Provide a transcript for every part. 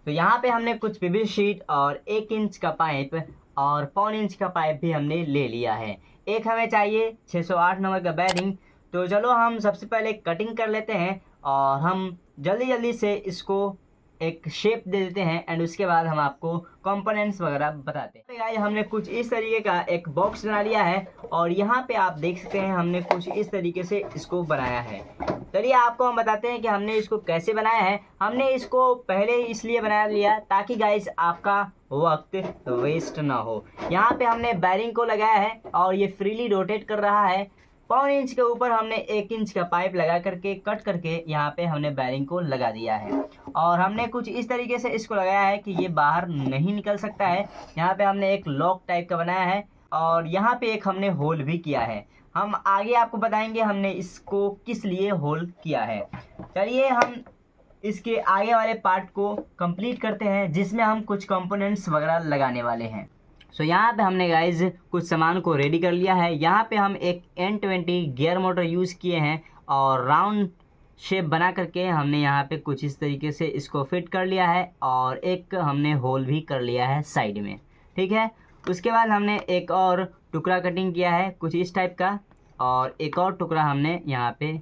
तो यहाँ पे हमने कुछ पीवीसी शीट और 1 इंच का पाइप और 1.25 इंच का पाइप भी हमने ले लिया है। एक हमें चाहिए 608 नंबर का बेरिंग। तो चलो हम सबसे पहले कटिंग कर लेते हैं और हम जल्दी से इसको एक शेप दे देते हैं एंड उसके बाद हम आपको कंपोनेंट्स वगैरह बताते हैं। तो गाइस हमने कुछ इस तरीके का एक बॉक्स बना लिया है और यहाँ पे आप देख सकते हैं हमने कुछ इस तरीके से इसको बनाया है। चलिए आपको हम बताते हैं कि हमने इसको कैसे बनाया है। हमने इसको पहले ही इसलिए बना लिया ताकि गाइस आपका वक्त वेस्ट ना हो। यहाँ पे हमने बैरिंग को लगाया है और ये फ्रीली रोटेट कर रहा है। 1.25 इंच के ऊपर हमने 1 इंच का पाइप लगा करके कट करके यहाँ पे हमने बैरिंग को लगा दिया है और हमने कुछ इस तरीके से इसको लगाया है कि ये बाहर नहीं निकल सकता है। यहाँ पे हमने एक लॉक टाइप का बनाया है और यहाँ पे एक हमने होल भी किया है। हम आगे आपको बताएंगे हमने इसको किस लिए होल किया है। चलिए हम इसके आगे वाले पार्ट को कंप्लीट करते हैं जिसमें हम कुछ कंपोनेंट्स वगैरह लगाने वाले हैं। सो यहाँ पे हमने गाइज कुछ सामान को रेडी कर लिया है। यहाँ पे हम एक N20 गियर मोटर यूज़ किए हैं और राउंड शेप बना करके हमने यहाँ पे कुछ इस तरीके से इसको फिट कर लिया है और एक हमने होल भी कर लिया है साइड में, ठीक है। उसके बाद हमने एक और टुकड़ा कटिंग किया है कुछ इस टाइप का और एक और टुकड़ा हमने यहाँ पे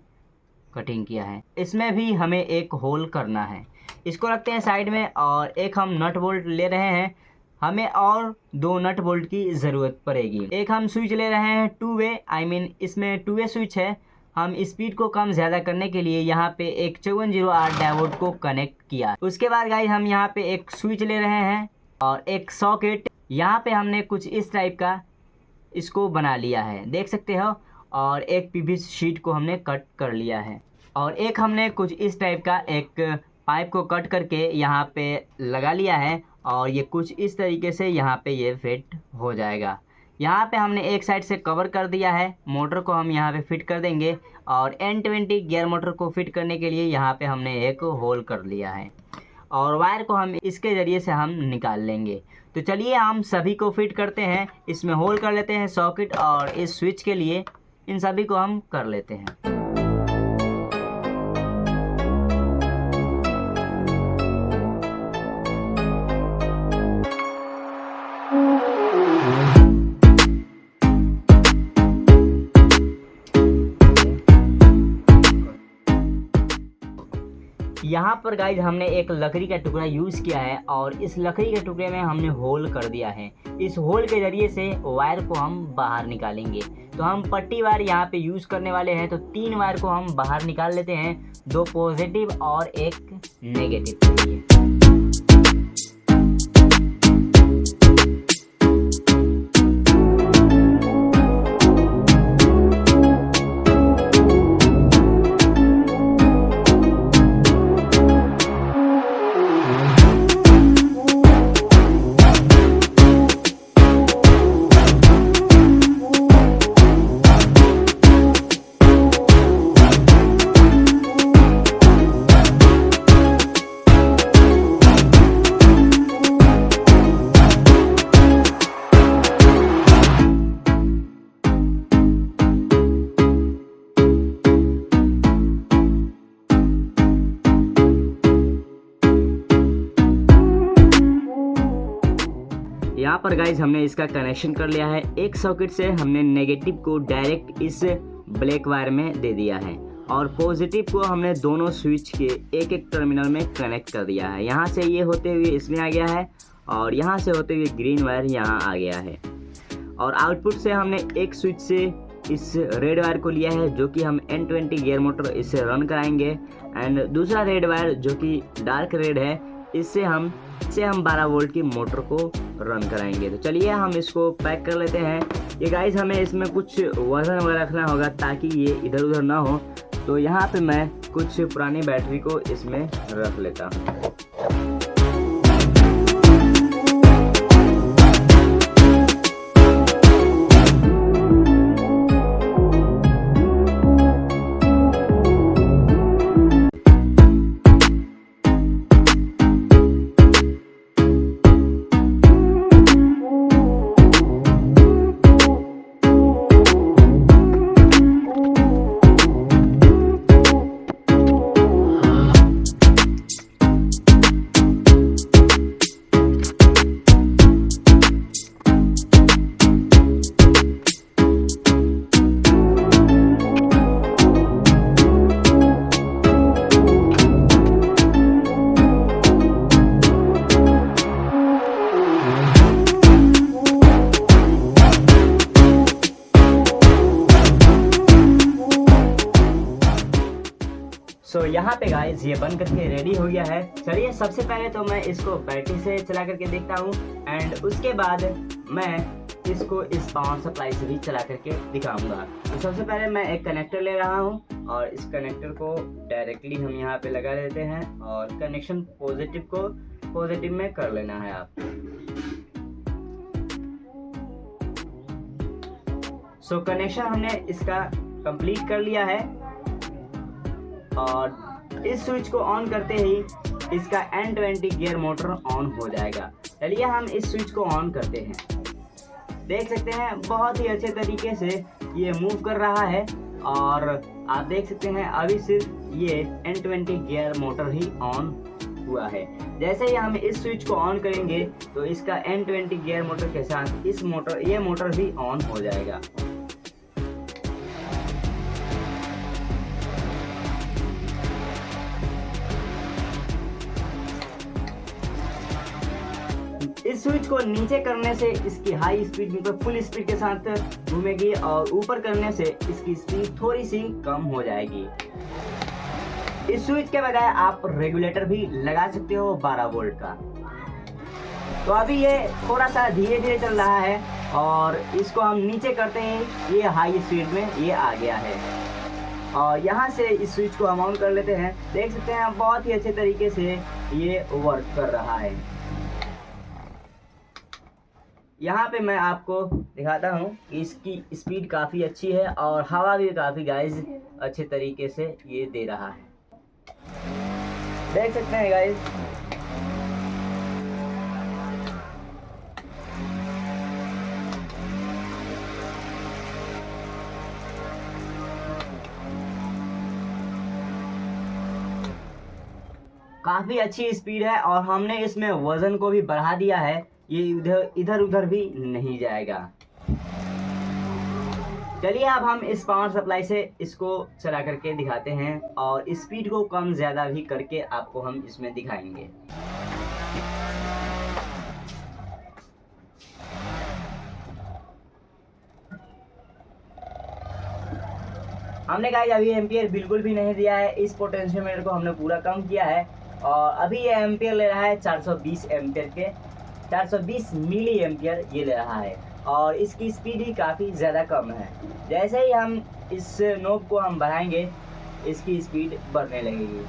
कटिंग किया है। इसमें भी हमें एक होल करना है। इसको रखते हैं साइड में और एक हम नट बोल्ट ले रहे हैं। हमें और 2 नट बोल्ट की ज़रूरत पड़ेगी। एक हम स्विच ले रहे हैं 2 वे, इसमें 2 वे स्विच है। हम स्पीड को कम ज़्यादा करने के लिए यहाँ पे एक 5408 डायोड को कनेक्ट किया। उसके बाद गाइस हम यहाँ पे एक स्विच ले रहे हैं और एक सॉकेट। यहाँ पे हमने कुछ इस टाइप का इसको बना लिया है, देख सकते हो। और एक पीवीसी शीट को हमने कट कर लिया है और एक हमने कुछ इस टाइप का एक पाइप को कट करके यहाँ पे लगा लिया है और ये कुछ इस तरीके से यहाँ पे ये फिट हो जाएगा। यहाँ पे हमने एक साइड से कवर कर दिया है। मोटर को हम यहाँ पे फिट कर देंगे और N20 गियर मोटर को फिट करने के लिए यहाँ पे हमने एक होल कर लिया है और वायर को हम इसके ज़रिए से हम निकाल लेंगे। तो चलिए हम सभी को फिट करते हैं। इसमें होल कर लेते हैं सॉकेट और इस स्विच के लिए इन सभी को हम कर लेते हैं। यहाँ पर गाइज हमने एक लकड़ी का टुकड़ा यूज़ किया है और इस लकड़ी के टुकड़े में हमने होल कर दिया है। इस होल के ज़रिए से वायर को हम बाहर निकालेंगे। तो हम पट्टी वायर यहाँ पे यूज़ करने वाले हैं। तो 3 वायर को हम बाहर निकाल लेते हैं, 2 पॉजिटिव और 1 नेगेटिव के लिए। यहाँ पर गाइज हमने इसका कनेक्शन कर लिया है। एक सॉकेट से हमने नेगेटिव को डायरेक्ट इस ब्लैक वायर में दे दिया है और पॉजिटिव को हमने दोनों स्विच के एक टर्मिनल में कनेक्ट कर दिया है। यहाँ से ये होते हुए इसमें आ गया है और यहाँ से होते हुए ग्रीन वायर यहाँ आ गया है। और आउटपुट से हमने एक स्विच से इस रेड वायर को लिया है जो कि हम N20 गियर मोटर इससे रन कराएंगे एंड दूसरा रेड वायर जो कि डार्क रेड है इससे हम 12 वोल्ट की मोटर को रन कराएंगे। तो चलिए हम इसको पैक कर लेते हैं। ये गाइस हमें इसमें कुछ वजन वगैरह रखना होगा ताकि ये इधर उधर ना हो। तो यहाँ पे मैं कुछ पुरानी बैटरी को इसमें रख लेता हूँ। गाइस ये बन करके रेडी हो गया है। चलिए सबसे पहले तो मैं इसको बैटरी से चला करके देखता हूँ एंड उसके बाद मैं इसको इस पावर सप्लाई से भी चला करके दिखाऊंगा। तो सबसे पहले मैं एक कनेक्टर ले रहा हूँ और इस कनेक्टर को डायरेक्टली हम यहाँ पे लगा देते हैं और कनेक्शन पॉजिटिव को पॉजिटिव में कर लेना है आप। सो कनेक्शन हमने इसका कंप्लीट कर लिया है और इस स्विच को ऑन करते ही इसका N20 गियर मोटर ऑन हो जाएगा। चलिए हम इस स्विच को ऑन करते हैं। देख सकते हैं बहुत ही अच्छे तरीके से ये मूव कर रहा है और आप देख सकते हैं अभी सिर्फ ये N20 gear motor he on हुआ है। जैसे ही हम इस स्विच को ऑन करेंगे तो इसका N20 गियर मोटर के साथ ये मोटर भी ऑन हो जाएगा। इस स्विच को नीचे करने से इसकी हाई स्पीड मतलब फुल स्पीड के साथ घूमेगी और ऊपर करने से इसकी स्पीड थोड़ी सी कम हो जाएगी। इस स्विच के बजाय आप रेगुलेटर भी लगा सकते हो 12 वोल्ट का। तो अभी ये थोड़ा सा धीरे धीरे चल रहा है और इसको हम नीचे करते हैं ये हाई स्पीड में ये आ गया है और यहाँ से इस स्विच को हम ऑन कर लेते हैं। देख सकते हैं बहुत ही अच्छे तरीके से ये वर्क कर रहा है। यहाँ पे मैं आपको दिखाता हूँ कि इसकी स्पीड काफ़ी अच्छी है और हवा भी काफ़ी गाइस अच्छे तरीके से ये दे रहा है। देख सकते हैं गाइस काफ़ी अच्छी स्पीड है और हमने इसमें वज़न को भी बढ़ा दिया है, ये इधर उधर भी नहीं जाएगा। चलिए अब हम इस पावर सप्लाई से इसको चला करके दिखाते हैं और स्पीड को कम ज़्यादा भी करके आपको हम इसमें दिखाएंगे। हमने गाइस अभी एम्पियर बिल्कुल भी नहीं दिया है, इस पोटेंशियोमीटर को हमने पूरा कम किया है और अभी ये एम्पियर ले रहा है 420 एम्पियर के 420 मिली एम्पियर ये ले रहा है और इसकी स्पीड ही काफ़ी ज़्यादा कम है। जैसे ही हम इस नोब को हम बढ़ाएंगे इसकी स्पीड बढ़ने लगेगी।